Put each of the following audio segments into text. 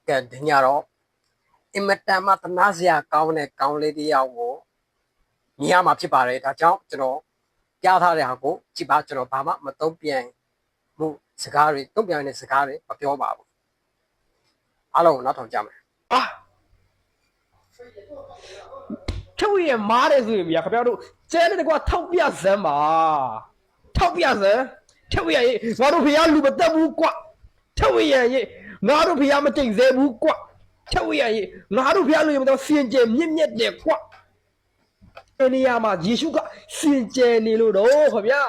ကဲဒီညတော့အင်မတန်မှသနာစရာကောင်းတဲ့ကောင်းလေးတစ်ယောက်ကိုမြင်ရမှာဖြစ်ပါတယ်ဒါကြောင့်ကျွန်တော်ပြထားတဲ့ဟာကိုကြည့်ပါကျွန်တော်ဘာမှမတုံ့ပြန်မှုစကားတွေတုံ့ပြန်တဲ့စကားတွေမပြောပါဘူးအားလုံးကိုနောက်ထောင်ကြမယ်ထုတ်ရမားတယ်ဆိုရင်ဗျာခင်ဗျားတို့ကျဲတဲ့ကွာထောက်ပြစမ်းပါထောက်ပြစမ်းထုတ်ရရေးငါတို့ဖေရလူမတက်ဘူးကွထုတ်ရရေးငါတို့ဖေရမတိတ်သေးဘူးကွထုတ်ရရေးငါတို့ဖေရလူမတော့စင်ကြယ်မြင့်မြတ်တယ်ကွအဲ့ဒီနေရာမှာယေရှုကစင်ကြယ်နေလို့တော့ခင်ဗျာ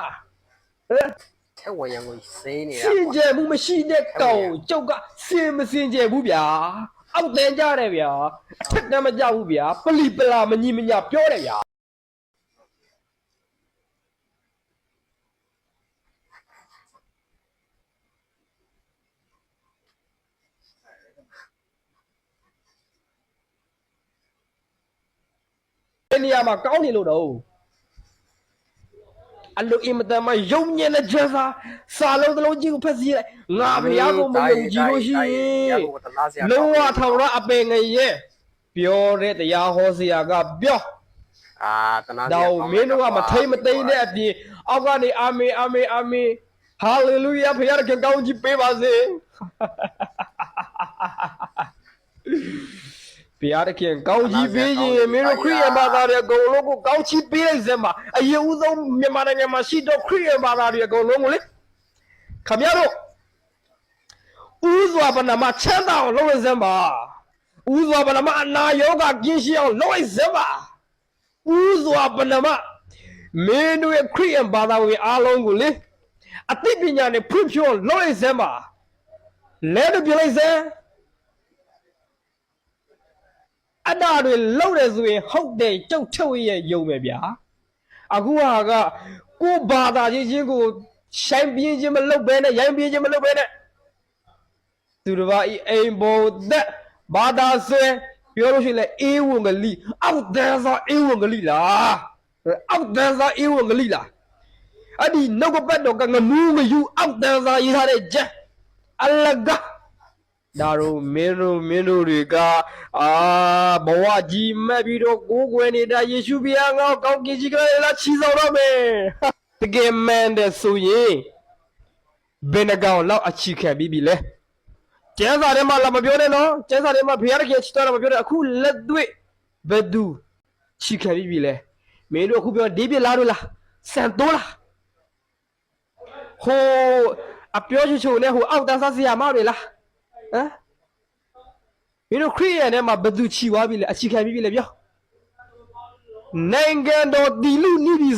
ထဲဝင်ရန်ကိုစေးနေတာစင်ကြယ်မှုမရှိတဲ့ကောင်ကျုပ်ကစင်မစင်ကြယ်ဘူးဗျာအောက်တန်းကြတယ်ဗျာအထက်တန်းမကြဘူးဗျာပလီပလာမညီမညာပြောတယ်ဗျာဒီနေရာမှာကောင်းနေလို့တော့အလိုအင်မတန်မှယုံညံ့တဲ့ကျန်းစာလုံးတစ်လုံးကြီးကိုဖက်စီလိုက်ငါဖျားကိုမယုံကြည်လို့ရှိရင်လုံးဝထောင်ရအပင်ငရဲ့ပြောတဲ့တရားဟောဆရာကပြောတနာစရာတော့မင်းတို့ကမထိမသိမ့်တဲ့အပြင်အောက်ကနေအာမင်အာမင်အာမင်ဟာလေလုယာဖျားတခင်ကောင်းကြီးပေးပါစေဘုရားတခင်ကောင်းချီးပေးရင်မင်းတို့ခရစ်ယာန်ဘာသာတွေအကုန်လုံးကိုကောင်းချီးပေးလိုက်စမ်းပါအရင်ဦးဆုံးမြန်မာနိုင်ငံမှာရှိတော့ခရစ်ယာန်ဘာသာတွေအကုန်လုံးကိုလေခမရတို့ဥစွာပဏမချမ်းသာအောင်လုပ်လိုက်စမ်းပါဥစွာပဏမအနာယောဂကင်းရှင်းအောင်လုပ်လိုက်စမ်းပါဥစွာပဏမမင်းတို့ရဲ့ခရစ်ယာန်ဘာသာဝင်အားလုံးကိုလေအသိပညာနဲ့ဖွံ့ဖြိုးအောင်လုပ်လိုက်စမ်းပါလဲတော့ပြလိုက်စမ်းအတားတွေလောက်တယ်ဆိုရင်ဟုတ်တယ်ကျုပ်ထုတ်ရဲ့ယုံမယ်ဗျာအခုဟာကကိုဘာသာချင်းကိုရှိုင်းပြင်းချင်းမလုပ်ဘဲနဲ့ရိုင်းပြင်းချင်းမလုပ်ဘဲနဲ့သူတစ်ပါးအိမ်ပေါ်သက်ဘာသာဆွဲပြောလို့ရှိရင်လေအေးဝင်ကလေးအောက်တန်းစားအေးဝင်ကလေးလားအောက်တန်းစားအေးဝင်ကလေးလားအဲ့ဒီနောက်ကပတ်တော့ကငမူးမယူအောက်တန်းစားရေးထားတဲ့ဂျက်အလကဒါတို့မင်းတို့တွေကဘဝကြီးမှတ်ပြီးတော့ကိုးကွယ်နေတာယေရှုဘုရားငါ့ကိုကောင်းကင်ကြီးကလေးလာချီဆောင်တော့မယ်တကယ်မှန်တယ်ဆိုရင်ဘယ်နှကောင်လောက်အချီခံပြီးပြီလဲကျမ်းစာထဲမှာလာမပြောနဲ့နော်ကျမ်းစာထဲမှာဘုရားတကယ်ချီတော်တာမပြောနဲ့အခုလက်တွေ့ဘယ်သူချီခံပြီးပြီလဲမင်းတို့အခုပြောဒေးဗစ်လားတို့လားစံတိုးလားဟိုအပြောချိုနဲ့ဟိုအောက်တန်းစားဆရာမတွေလားဟမ်မင်းတို့ခရစ်ယာန်ထဲမှာဘယ်သူချီသွားပြီလဲအချီခံပြီးပြီလဲပြောနိုင်ငံတော်တည်လူနိပြီ